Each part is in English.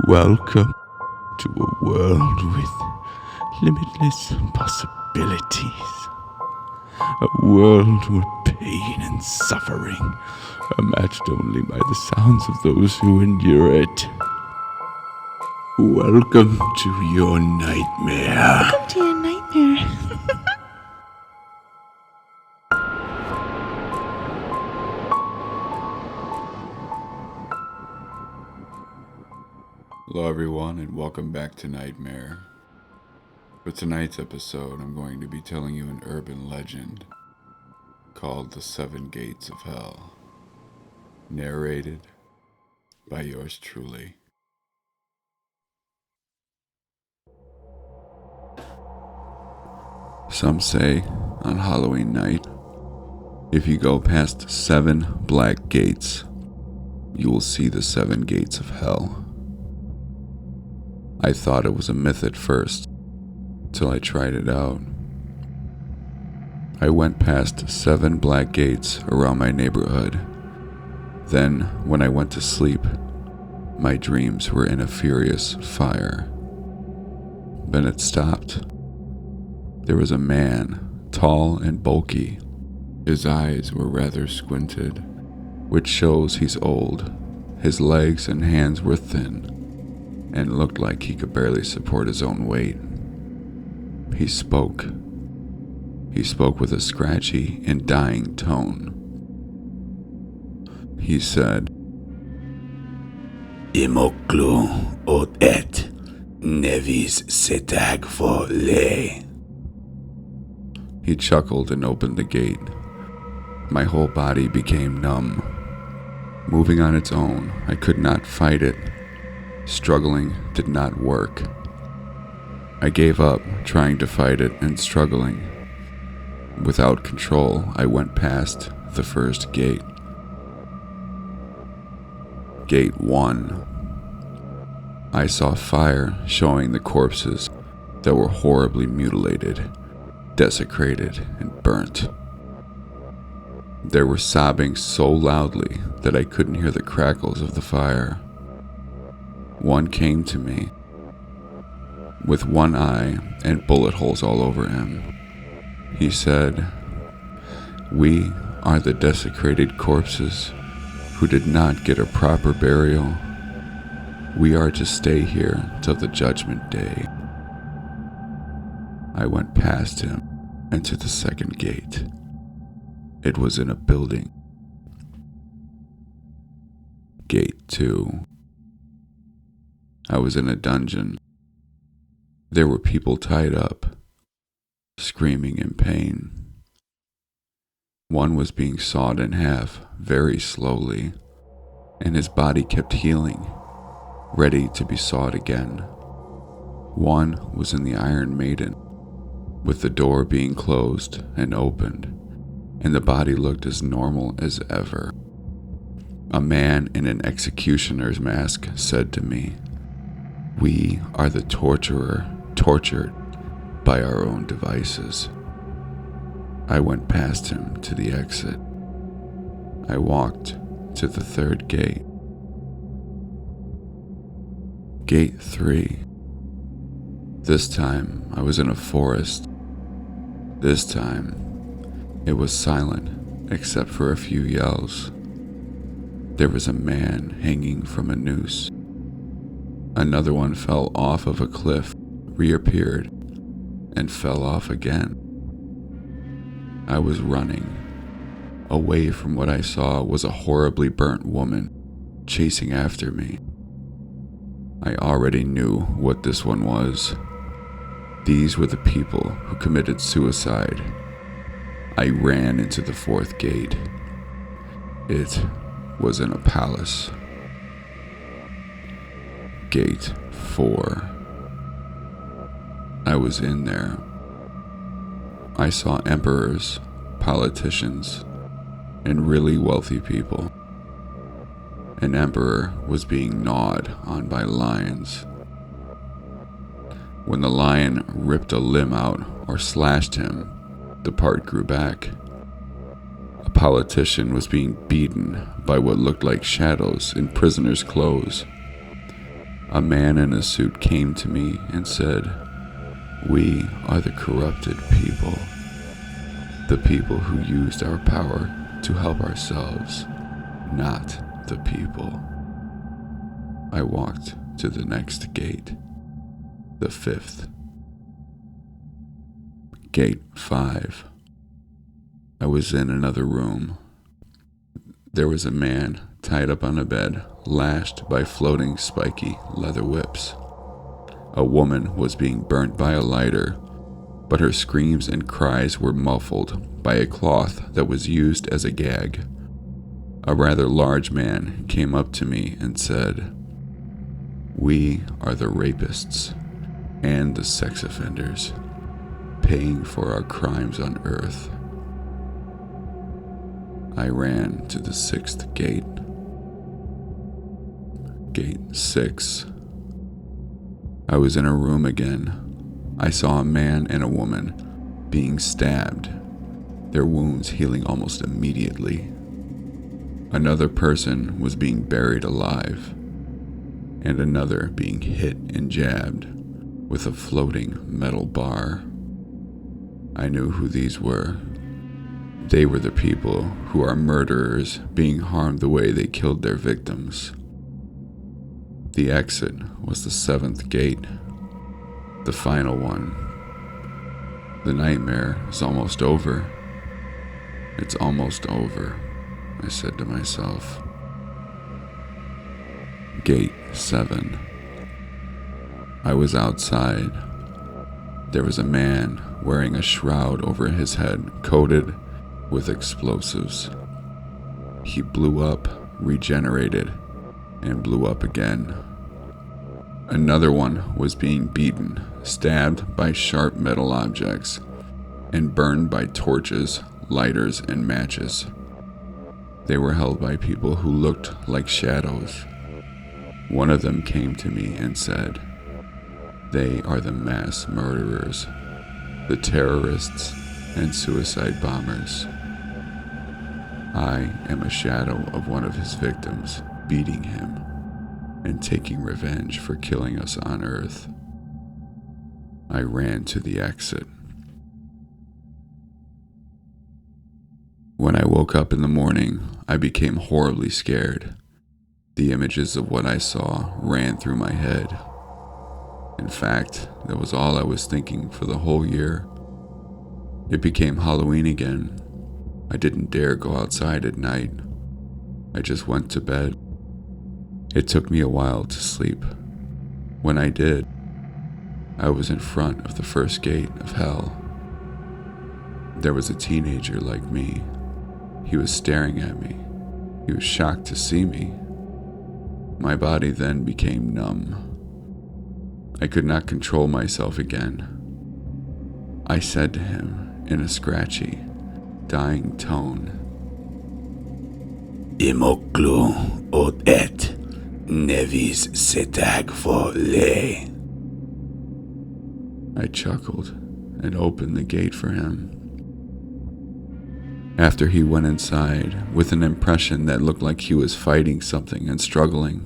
Welcome to a world with limitless possibilities. A world where pain and suffering are matched only by the sounds of those who endure it. Welcome to your nightmare. Welcome to your nightmare. Hello everyone and welcome back to Nightmare. For tonight's episode, I'm going to be telling you an urban legend called The Seven Gates of Hell, narrated by yours truly. Some say on Halloween night, if you go past 7 black gates, you will see the 7 gates of hell. I thought it was a myth at first, till I tried it out. I went past 7 black gates around my neighborhood. Then, when I went to sleep, my dreams were in a furious fire. Then it stopped. There was a man, tall and bulky. His eyes were rather squinted, which shows he's old. His legs and hands were thin, and looked like he could barely support his own weight. He spoke. He spoke with a scratchy and dying tone. He said, Imoklu od et nevis setag for le. He chuckled and opened the gate. My whole body became numb. Moving on its own, I could not fight it. Struggling did not work. I gave up trying to fight it and struggling. Without control, I went past the first gate. Gate 1. I saw fire showing the corpses that were horribly mutilated, desecrated, and burnt. They were sobbing so loudly that I couldn't hear the crackles of the fire. One came to me, with one eye and bullet holes all over him. He said, "We are the desecrated corpses who did not get a proper burial. We are to stay here till the judgment day." I went past him and to the second gate. It was in a building. Gate 2. I was in a dungeon. There were people tied up, screaming in pain. One was being sawed in half very slowly, and his body kept healing, ready to be sawed again. One was in the Iron Maiden, with the door being closed and opened, and the body looked as normal as ever. A man in an executioner's mask said to me, "We are the torturer, tortured by our own devices." I went past him to the exit. I walked to the third gate. Gate 3. This time I was in a forest. This time it was silent except for a few yells. There was a man hanging from a noose. Another one fell off of a cliff, reappeared, and fell off again. I was running. Away from what I saw was a horribly burnt woman chasing after me. I already knew what this one was. These were the people who committed suicide. I ran into the fourth gate. It was in a palace. Gate 4. I was in there. I saw emperors, politicians, and really wealthy people. An emperor was being gnawed on by lions. When the lion ripped a limb out or slashed him, the part grew back. A politician was being beaten by what looked like shadows in prisoners' clothes. A man in a suit came to me and said, "We are the corrupted people, the people who used our power to help ourselves, not the people." I walked to the next gate, the 5th. Gate 5. I was in another room. There was a man tied up on a bed, lashed by floating spiky leather whips. A woman was being burnt by a lighter, but her screams and cries were muffled by a cloth that was used as a gag. A rather large man came up to me and said, "We are the rapists and the sex offenders, paying for our crimes on earth." I ran to the 6th gate. Gate 6. I was in a room again. I saw a man and a woman being stabbed, their wounds healing almost immediately. Another person was being buried alive, and another being hit and jabbed with a floating metal bar. I knew who these were. They were the people who are murderers being harmed the way they killed their victims. The exit was the 7th gate, the final one. The nightmare is almost over. It's almost over, I said to myself. Gate 7. I was outside. There was a man wearing a shroud over his head coated with explosives. He blew up, regenerated, and blew up again. Another one was being beaten, stabbed by sharp metal objects, and burned by torches, lighters, and matches. They were held by people who looked like shadows. One of them came to me and said, "They are the mass murderers, the terrorists and suicide bombers." I am a shadow of one of his victims, beating him and taking revenge for killing us on Earth. I ran to the exit. When I woke up in the morning, I became horribly scared. The images of what I saw ran through my head. In fact, that was all I was thinking for the whole year. It became Halloween again. I didn't dare go outside at night. I just went to bed. It took me a while to sleep. When I did, I was in front of the first gate of hell. There was a teenager like me. He was staring at me. He was shocked to see me. My body then became numb. I could not control myself again. I said to him in a scratchy, dying tone, Imoklu od et nevis setag for le. I chuckled and opened the gate for him. After he went inside with an impression that looked like he was fighting something and struggling,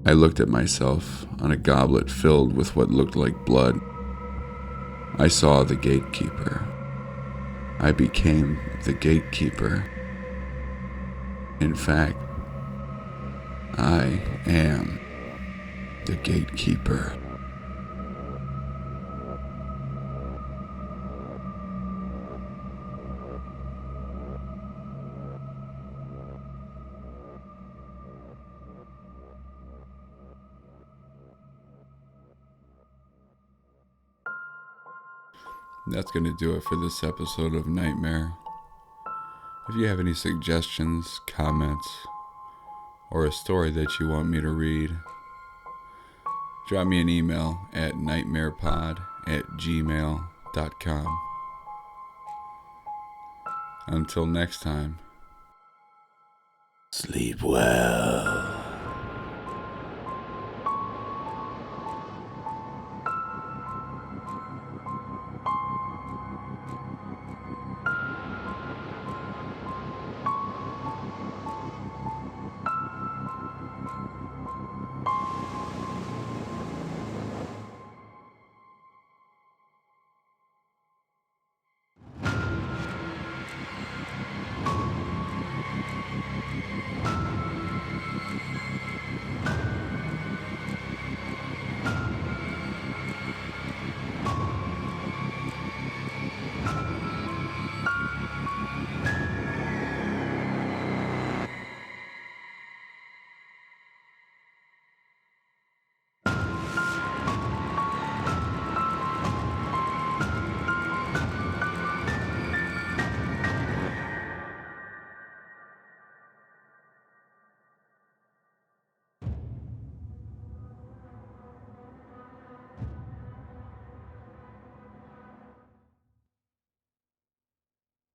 I looked at myself on a goblet filled with what looked like blood. I saw the gatekeeper. I became the gatekeeper. In fact, I am the gatekeeper. That's going to do it for this episode of Nightmare. If you have any suggestions, comments, or a story that you want me to read, drop me an email at nightmarepod@gmail.com. Until next time. Sleep well.